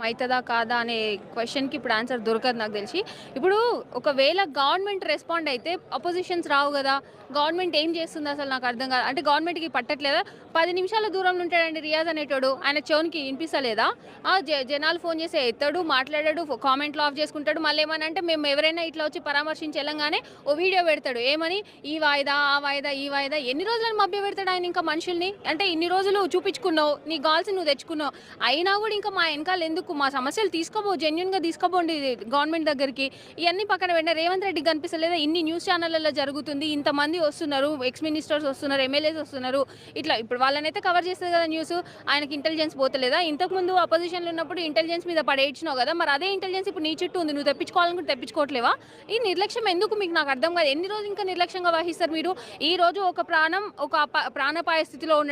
అయితదా? కాదా? అనే క్వెషన్‌కి ఇప్పుడు ఆన్సర్ దొరకదు నాకు తెలిసి. ఇప్పుడు ఒకవేళ గవర్నమెంట్ రెస్పాండ్ అయితే అపోజిషన్స్ రావు గదా! గవర్నమెంట్ ఏం చేస్తుందసలు నాకు అర్థం కాదు. అంటే గవర్నమెంట్‌కి పట్టట్లేదా? 10 నిమిషాల దూరంలో ఉంటాడండి రియాజ్ అనేటోడు. ఆయన చెవునికి ఇనిపిస్తలేదా? జనాలు ఫోను చేస్తే ఎత్తడు, మాట్లాడడు, కామెంట్లు ఆఫ్ చేసుకుంటాడు. మళ్ళేమనంటే మేము ఎవరైనా ఇట్లా వచ్చి పరామర్శించి ఎళ్ళంగానే ఓ వీడియో పెడతాడు. ఏమని? ఈ వాయిదా, ఆ వాయిదా, ఈ వాయిదా ఎన్ని రోజులని మభ్యపెడతాడు ఆయన ఇంకా మనుషుల్ని? అంటే ఇన్ని రోజులు చూపించుకున్నావు. నీకు కావాల్సింది నువ్వు తెచ్చుకున్నావు. అయినా గూడా ఇంకా మా ఎనకాల ఎందుకు? మా సమస్యలు జెన్యూన్‌గా తీసుకోపోండి గవర్నమెంట్ దగ్గరికి. ఇయన్నీ పక్కన పెట్టిన రేవంత్ రెడ్డికి కనిపిస్తలేదా? ఇన్ని న్యూస్ ఛానెళ్లలో జరుగుతుంది. ఇంతమంది వస్తున్నారు. ఎక్స్ మినిస్టర్స్ వస్తున్నారు. ఎమ్మెల్యేస్ వస్తున్నారు. ఇట్లా ఇప్పుడు వాళ్ళనైతే కవర్ చేస్తది కదా న్యూస్. ఆయనకి ఇంటెలిజెన్స్ పోతలేదా? ఇంతకుముందు అపోజిషన్‌లో ఉన్నప్పుడు ఇంటెలిజెన్స్ మీద పడేయించినావు కదా! మరి అదే ఇంటెలిజెన్స్ ఇప్పుడు నీ చుట్టూ ఉంది. నువ్వు తెప్పించుకోవాలనుకుంటే తెప్పించుకోవట్లేవా? ఈ నిర్లక్ష్యం ఎందుకు మీకు నాకు అర్థం కాదు. ఎన్ని రోజులు ఇంకా నిర్లక్ష్యంగా వహిస్తారు మీరు? ఈ రోజు ఒక ప్రాణం ఒక ప్రాణాపాయ స్థితిలో ఉన్న